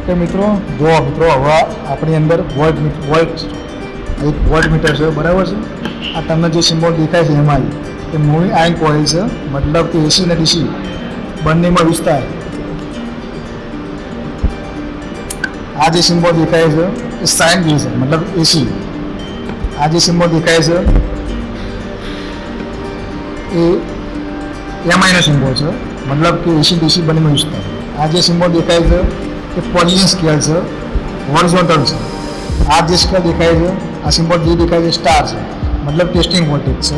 Okay મિત્રો, જો મિત્રો હવે આપણી અંદર વોલ્ટ મીટર છે, બરાબર છે. આ તમને જે સિમ્બોલ દેખાય છે એમાં એ મૂવિંગ આયર્ન કોઇલ છે, મતલબ કે એસી અને ડીસી બંનેમાં વિસ્તાર. આ જે સિમ્બોલ દેખાય છે એ સાઇન વેવ છે, મતલબ એસી. આ જે સિમ્બોલ દેખાય છે એ એમઆઈનો સિમ્બોલ છે, મતલબ કે એસી ડીસી બંનેમાં વિસ્તાર. આ જે સિમ્બોલ દેખાય છે એ પોઝિશન સ્કેલ છે, હોરિઝોન્ટલ છે. આ જે સ્કેલ દેખાય છે, આ સિમ્બોલ જે દેખાય છે સ્ટાર છે, મતલબ ટેસ્ટિંગ વોલ્ટેજ છે.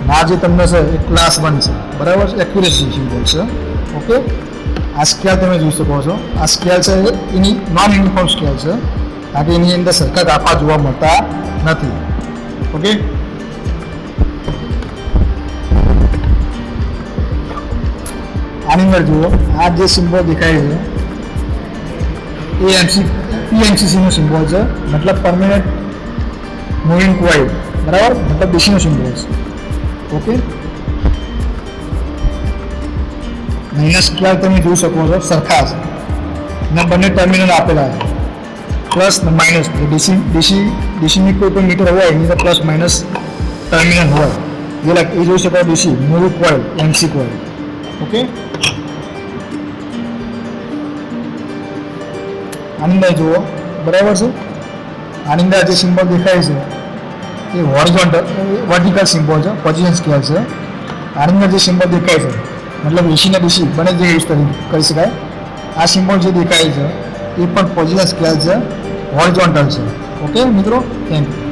આ જે તમને છે એ ક્લાસ 1 છે, બરાબર છે, એક્યુરેસી સિમ્બોલ છે. ઓકે, આ સ્કેલ તમે જોઈ શકો છો. આ સ્કેલ છે એની નોન યુનિફોર્મ સ્કેલ છે, કારણ કે એની અંદર સરખા કાપા જોવા મળતા નથી. ઓકે, આની અંદર જુઓ, આ જે સિમ્બોલ દેખાય છે એ PMCCનો સિમ્બોલ છે, મતલબ પરમેનન્ટ મૂવિંગ કોઇલ, બરાબર, મતલબ ડીસીનો સિમ્બોલ છે. ઓકે, એના સ્કેલ તમે જોઈ શકો છો સરખા છે અને બંને ટર્મિનલ આપેલા છે, પ્લસ ને માઇનસ. ડીસીની કોઈ પણ મીટર હોય એની અંદર પ્લસ માઇનસ ટર્મિનલ હોય, એ જોઈ શકો DC moving coil, MC coil. Okay, આની અંદર જુઓ, બરાબર છે. આની અંદર જે સિમ્બોલ દેખાય છે એ વર્ટિકલ સિમ્બોલ છે, પોઝિશન સ્કેલ છે. આની અંદર જે સિમ્બોલ દેખાય છે મતલબ એસી ને ડીસી બંને જે યુઝ કરી શકાય. આ સિમ્બોલ જે દેખાય છે એ પણ પોઝિશન સ્કેલ છે, હોરિઝોન્ટલ છે. ઓકે મિત્રો, થેન્ક યુ.